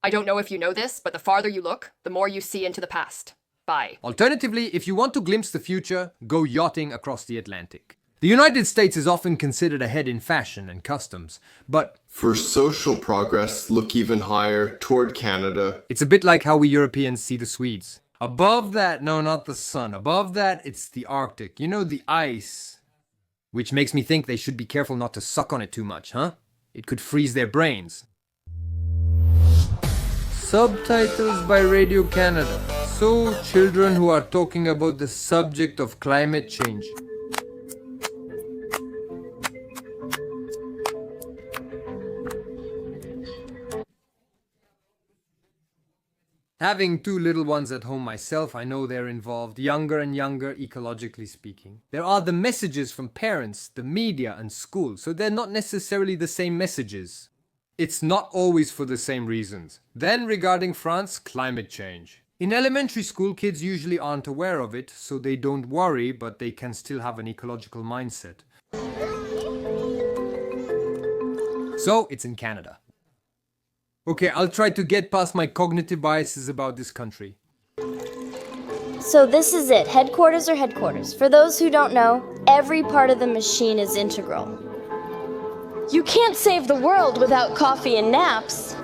I don't know if you know this, but the farther you look, the more you see into the past. Bye. Alternatively, if you want to glimpse the future, go yachting across the Atlantic. The United States is often considered ahead in fashion and customs, but for social progress, look even higher toward Canada. it's a bit like how we Europeans see the Swedes. Above that, no, not the sun. Above that, it's the Arctic. You know, the ice. Which makes me think they should be careful not to suck on it too much, huh? It could freeze their brains. Subtitles by Radio Canada. So, children who are talking about the subject of climate change. Having two little ones at home myself, I know they're involved, younger and younger, ecologically speaking. There are the messages from parents, the media, and school, so they're not necessarily the same messages. It's not always for the same reasons. Then, regarding France, climate change. In elementary school, kids usually aren't aware of it, so they don't worry, but they can still have an ecological mindset. So, it's in Canada. Okay, I'll try to get past my cognitive biases about this country. So this is it. Headquarters are headquarters. For those who don't know, every part of the machine is integral. You can't save the world without coffee and naps.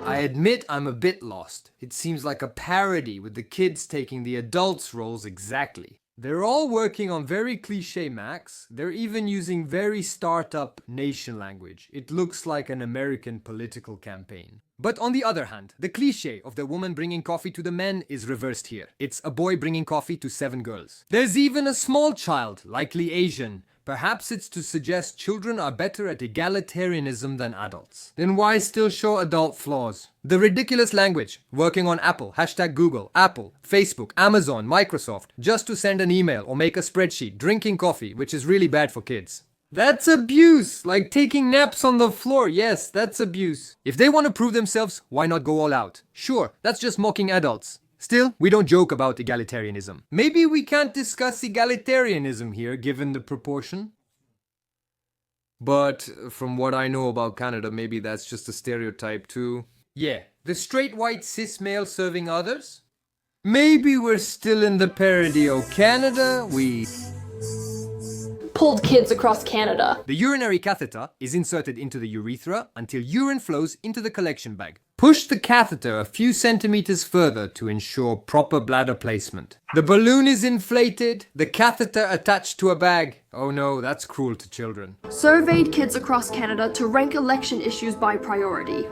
I admit I'm a bit lost. It seems like a parody with the kids taking the adults' roles exactly. They're all working on very cliché Macs. They're even using very startup nation language. It looks like an American political campaign. But on the other hand, the cliché of the woman bringing coffee to the men is reversed here. It's a boy bringing coffee to 7 girls. There's even a small child, likely Asian. Perhaps it's to suggest children are better at egalitarianism than adults. Then why still show adult flaws? The ridiculous language, working on Apple, #Google, Apple, Facebook, Amazon, Microsoft, just to send an email or make a spreadsheet, drinking coffee, which is really bad for kids. That's abuse! Like taking naps on the floor, yes, that's abuse. If they want to prove themselves, why not go all out? Sure, that's just mocking adults. Still, we don't joke about egalitarianism. Maybe we can't discuss egalitarianism here, given the proportion. But from what I know about Canada, maybe that's just a stereotype too. Yeah, the straight white cis male serving others? Maybe we're still in the parody of Canada, we Pulled kids across Canada. The urinary catheter is inserted into the urethra until urine flows into the collection bag. Push the catheter a few centimeters further to ensure proper bladder placement. The balloon is inflated, the catheter attached to a bag. Oh no, that's cruel to children. Surveyed kids across Canada to rank election issues by priority.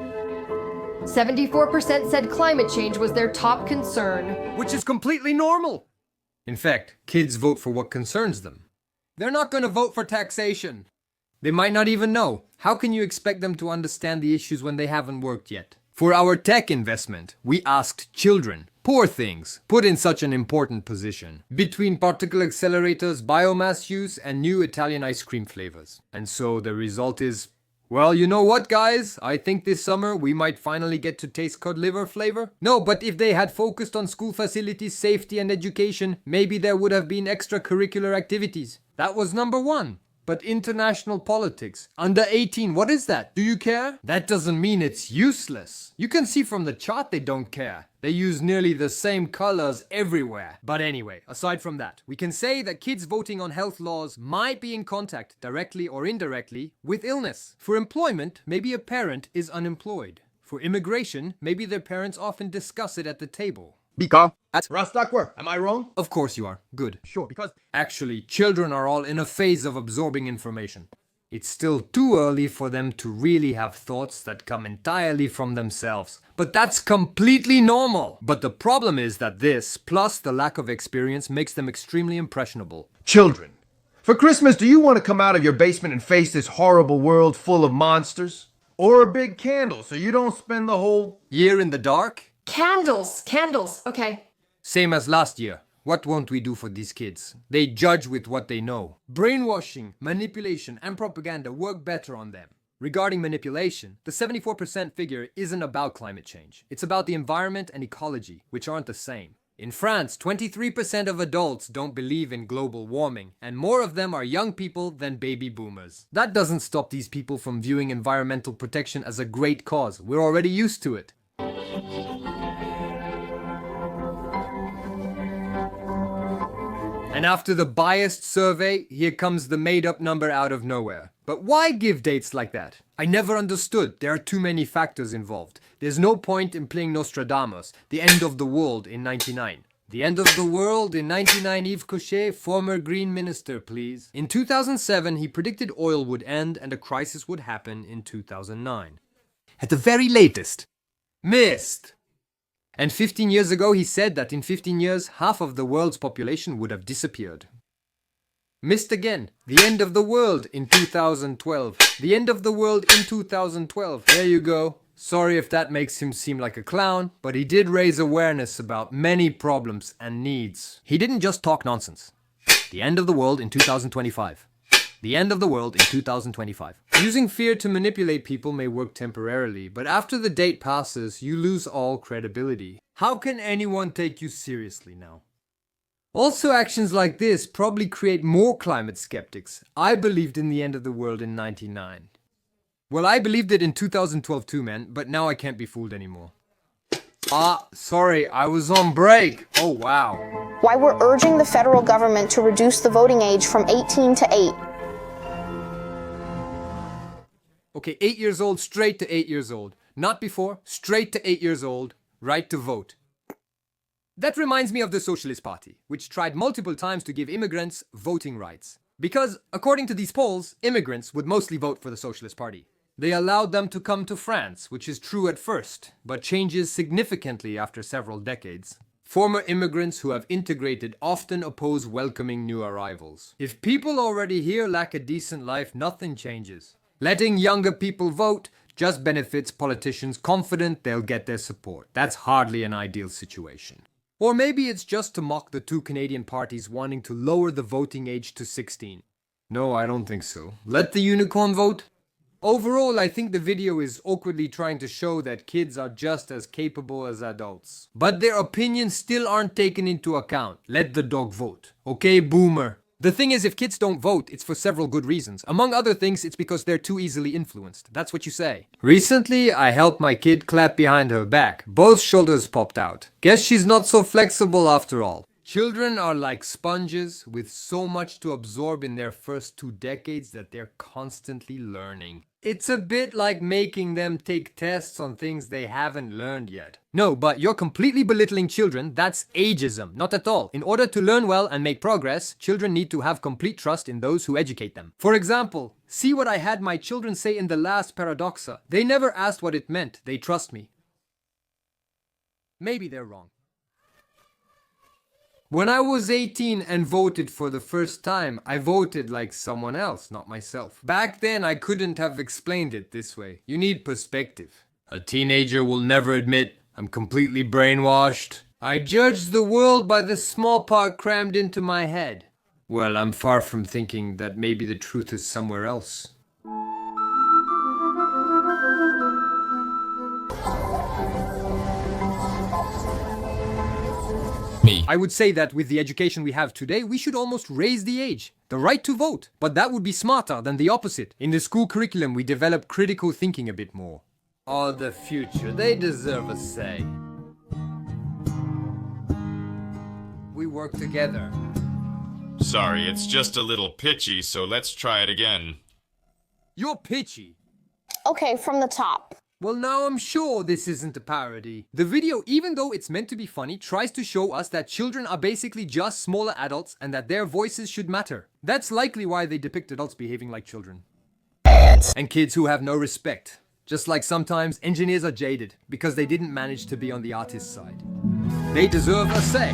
74% said climate change was their top concern. Which is completely normal. In fact, kids vote for what concerns them. They're not going to vote for taxation. They might not even know. How can you expect them to understand the issues when they haven't worked yet? For our tech investment, we asked children, poor things, put in such an important position, between particle accelerators, biomass use, and new Italian ice cream flavors. And so the result is, well, you know what, guys? I think this summer we might finally get to taste cod liver flavor. No, but if they had focused on school facilities, safety, and education, maybe there would have been extracurricular activities. That was number 1. But international politics, under 18, what is that? Do you care? That doesn't mean it's useless. You can see from the chart they don't care. They use nearly the same colors everywhere. But anyway, aside from that, we can say that kids voting on health laws might be in contact, directly or indirectly, with illness. For employment, maybe a parent is unemployed. For immigration, maybe their parents often discuss it at the table. Because that's Rostakwer. Am I wrong? Of course you are. Good. Sure, because Actually, children are all in a phase of absorbing information. It's still too early for them to really have thoughts that come entirely from themselves. But that's completely normal. But the problem is that this, plus the lack of experience, makes them extremely impressionable. children. For Christmas, do you want to come out of your basement and face this horrible world full of monsters? Or a big candle so you don't spend the whole Year in the dark? Candles, okay. Same as last year. What won't we do for these kids? They judge with what they know. Brainwashing, manipulation, and propaganda work better on them. Regarding manipulation, the 74% figure isn't about climate change. It's about the environment and ecology, which aren't the same. In France, 23% of adults don't believe in global warming, and more of them are young people than baby boomers. That doesn't stop these people from viewing environmental protection as a great cause. We're already used to it. And after the biased survey, here comes the made-up number out of nowhere. But why give dates like that? I never understood. There are too many factors involved. There's no point in playing Nostradamus, the end of the world in 99. The end of the world in 99, Yves Cochet, former Green Minister, please. In 2007, he predicted oil would end and a crisis would happen in 2009. At the very latest. Missed! And 15 years ago, he said that in 15 years, half of the world's population would have disappeared. Missed again. The end of the world in 2012. The end of the world in 2012. There you go. Sorry if that makes him seem like a clown, but he did raise awareness about many problems and needs. He didn't just talk nonsense. The end of the world in 2025. The end of the world in 2025. Using fear to manipulate people may work temporarily, but after the date passes, you lose all credibility. How can anyone take you seriously now? Also, actions like this probably create more climate skeptics. I believed in the end of the world in 99. Well, I believed it in 2012 too, man, but now I can't be fooled anymore. Sorry, I was on break. Oh, wow. Why we're urging the federal government to reduce the voting age from 18 to 8. Okay, 8 years old, straight to 8 years old. Not before, straight to 8 years old, right to vote. That reminds me of the Socialist Party, which tried multiple times to give immigrants voting rights. Because, according to these polls, immigrants would mostly vote for the Socialist Party. They allowed them to come to France, which is true at first, but changes significantly after several decades. Former immigrants who have integrated often oppose welcoming new arrivals. If people already here lack a decent life, nothing changes. Letting younger people vote just benefits politicians confident they'll get their support. That's hardly an ideal situation. Or maybe it's just to mock the two Canadian parties wanting to lower the voting age to 16. No, I don't think so. Let the unicorn vote? Overall, I think the video is awkwardly trying to show that kids are just as capable as adults. But their opinions still aren't taken into account. Let the dog vote. Okay, boomer? The thing is, if kids don't vote, it's for several good reasons. Among other things, it's because they're too easily influenced. That's what you say. Recently, I helped my kid clap behind her back. Both shoulders popped out. Guess she's not so flexible after all. Children are like sponges with so much to absorb in their first 2 decades that they're constantly learning. It's a bit like making them take tests on things they haven't learned yet. No, but you're completely belittling children. That's ageism. Not at all. In order to learn well and make progress, children need to have complete trust in those who educate them. For example, see what I had my children say in the last paradoxa. They never asked what it meant. They trust me. Maybe they're wrong. When I was 18 and voted for the first time, I voted like someone else, not myself. Back then, I couldn't have explained it this way. You need perspective. A teenager will never admit, I'm completely brainwashed. I judge the world by the small part crammed into my head. Well, I'm far from thinking that maybe the truth is somewhere else. I would say that with the education we have today, we should almost raise the age. The right to vote. But that would be smarter than the opposite. In the school curriculum, we develop critical thinking a bit more. Oh, the future. They deserve a say. We work together. Sorry, it's just a little pitchy, so let's try it again. You're pitchy. Okay, from the top. Well, now I'm sure this isn't a parody. The video, even though it's meant to be funny, tries to show us that children are basically just smaller adults and that their voices should matter. That's likely why they depict adults behaving like children. And kids who have no respect. Just like sometimes engineers are jaded because they didn't manage to be on the artist's side. They deserve a say.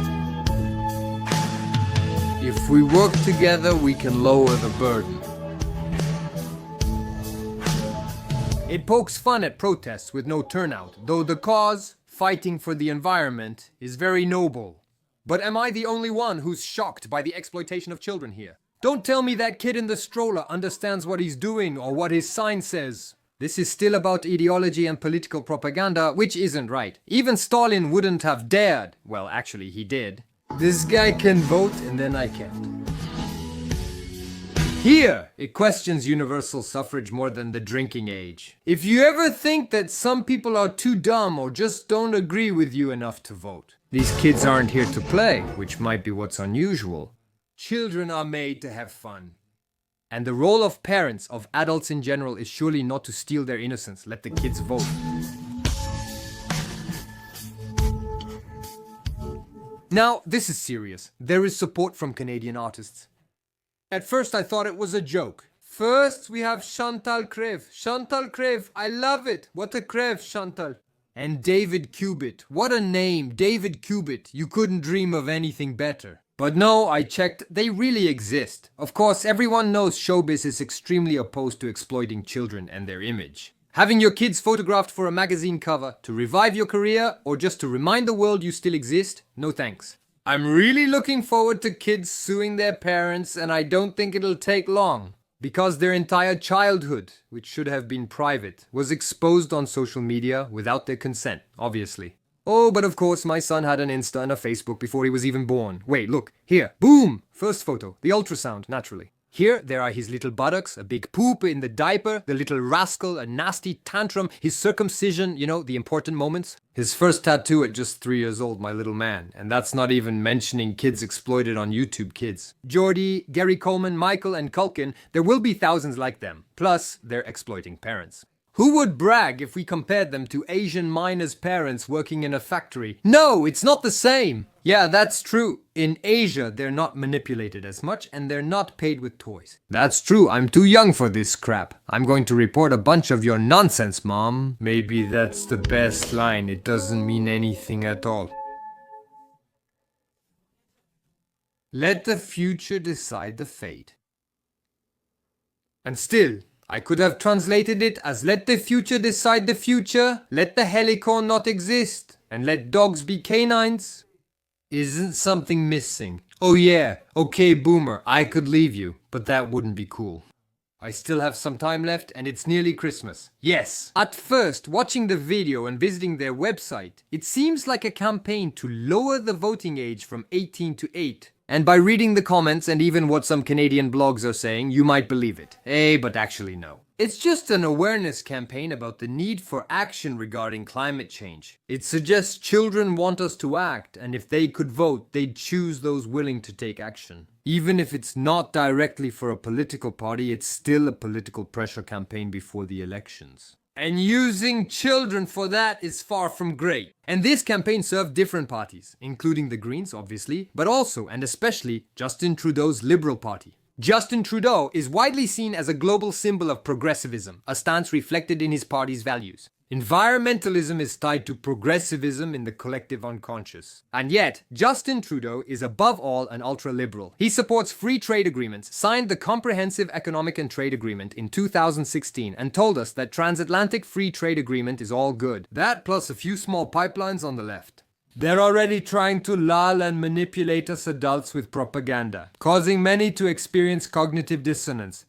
If we work together, we can lower the burden. It pokes fun at protests with no turnout, though the cause, fighting for the environment, is very noble. But am I the only one who's shocked by the exploitation of children here? Don't tell me that kid in the stroller understands what he's doing or what his sign says. This is still about ideology and political propaganda, which isn't right. Even Stalin wouldn't have dared. Well, actually, he did. This guy can vote and then I can't. Here, it questions universal suffrage more than the drinking age. If you ever think that some people are too dumb or just don't agree with you enough to vote, these kids aren't here to play, which might be what's unusual. Children are made to have fun. And the role of parents, of adults in general, is surely not to steal their innocence. Let the kids vote. Now, this is serious. There is support from Canadian artists. At first I thought it was a joke. First we have Chantal Crève. Chantal Crève, I love it. What a crève, Chantal. And David Cubitt. What a name, David Cubitt. You couldn't dream of anything better. But no, I checked, they really exist. Of course, everyone knows showbiz is extremely opposed to exploiting children and their image. Having your kids photographed for a magazine cover to revive your career or just to remind the world you still exist? No thanks. I'm really looking forward to kids suing their parents, and I don't think it'll take long. Because their entire childhood, which should have been private, was exposed on social media without their consent, obviously. Oh, but of course my son had an Insta and a Facebook before he was even born. Wait, look, here, boom! First photo, the ultrasound, naturally. Here, there are his little buttocks, a big poop in the diaper, the little rascal, a nasty tantrum, his circumcision, you know, the important moments. His first tattoo at just 3 years old, my little man. And that's not even mentioning kids exploited on YouTube Kids. Geordie, Gary Coleman, Michael, and Culkin, there will be thousands like them. Plus, they're exploiting parents. Who would brag if we compared them to Asian miners' parents working in a factory? No, it's not the same. Yeah, that's true. In Asia, they're not manipulated as much and they're not paid with toys. That's true, I'm too young for this crap. I'm going to report a bunch of your nonsense, Mom. Maybe that's the best line. It doesn't mean anything at all. Let the future decide the fate. And still, I could have translated it as let the future decide the future, let the helicorn not exist, and let dogs be canines. Isn't something missing? Oh yeah, okay boomer, I could leave you, but that wouldn't be cool. I still have some time left and it's nearly Christmas. Yes! At first, watching the video and visiting their website, it seems like a campaign to lower the voting age from 18 to 8. And by reading the comments and even what some Canadian blogs are saying, you might believe it. But actually no. It's just an awareness campaign about the need for action regarding climate change. It suggests children want us to act, and if they could vote, they'd choose those willing to take action. Even if it's not directly for a political party, it's still a political pressure campaign before the elections. And using children for that is far from great. And this campaign served different parties, including the Greens, obviously, but also and especially Justin Trudeau's Liberal Party. Justin Trudeau is widely seen as a global symbol of progressivism, a stance reflected in his party's values. Environmentalism is tied to progressivism in the collective unconscious. And yet, Justin Trudeau is above all an ultra-liberal. He supports free trade agreements, signed the Comprehensive Economic and Trade Agreement in 2016, and told us that transatlantic free trade agreement is all good. That plus a few small pipelines on the left. They're already trying to lull and manipulate us adults with propaganda, causing many to experience cognitive dissonance.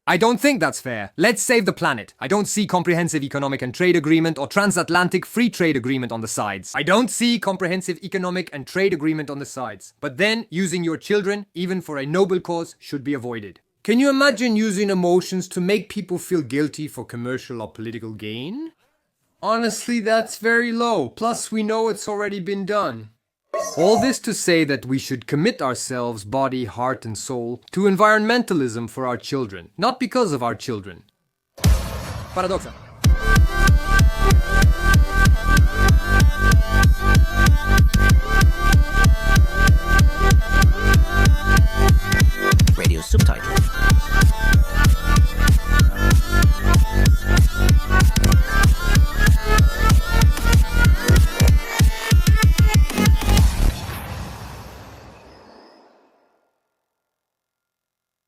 I don't think that's fair. Let's save the planet. I don't see comprehensive economic and trade agreement or transatlantic free trade agreement on the sides. I don't see comprehensive economic and trade agreement on the sides. But then, using your children, even for a noble cause, should be avoided. Can you imagine using emotions to make people feel guilty for commercial or political gain? Honestly, that's very low. Plus, we know it's already been done. All this to say that we should commit ourselves, body, heart and soul, to environmentalism for our children, not because of our children. Paradoxa.